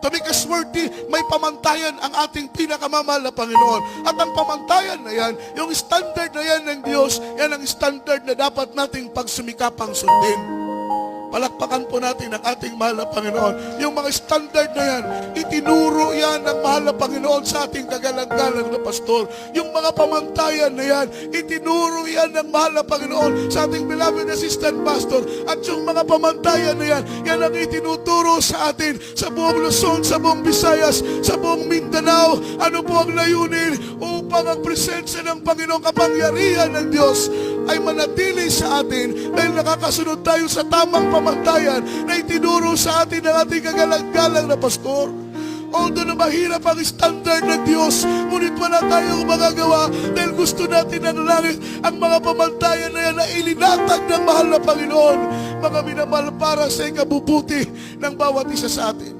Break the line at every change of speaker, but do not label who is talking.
To make us worthy, may pamantayan ang ating pinakamamahal na Panginoon. At ang pamantayan na yan, yung standard na yan ng Diyos, yan ang standard na dapat nating pagsumikapang sundin. Palakpakan po natin ang ating mahal na Panginoon. Yung mga standard na yan, itinuro yan ng mahal na Panginoon sa ating kagalang-galang na pastor. Yung mga pamantayan na yan, itinuro yan ng mahal na Panginoon sa ating beloved assistant pastor. At yung mga pamantayan na yan, yan ang itinuturo sa atin sa buong Luzon, sa buong Visayas, sa buong Mindanao. Ano po ang layunin? Upang ang presensya ng Panginoon, kapangyarihan ng Diyos ay manatili sa atin dahil nakakasunod tayo sa tamang pamantayan na itinuro sa atin ng ating kagalang-galang na pastor. Although na mahirap ang standard ng Diyos, ngunit wala tayong magagawa dahil gusto natin na langit ang mga pamantayan na yan na ilinatag ng mahal na Panginoon. Mga minamahal para sa ikabubuti ng bawat isa sa atin.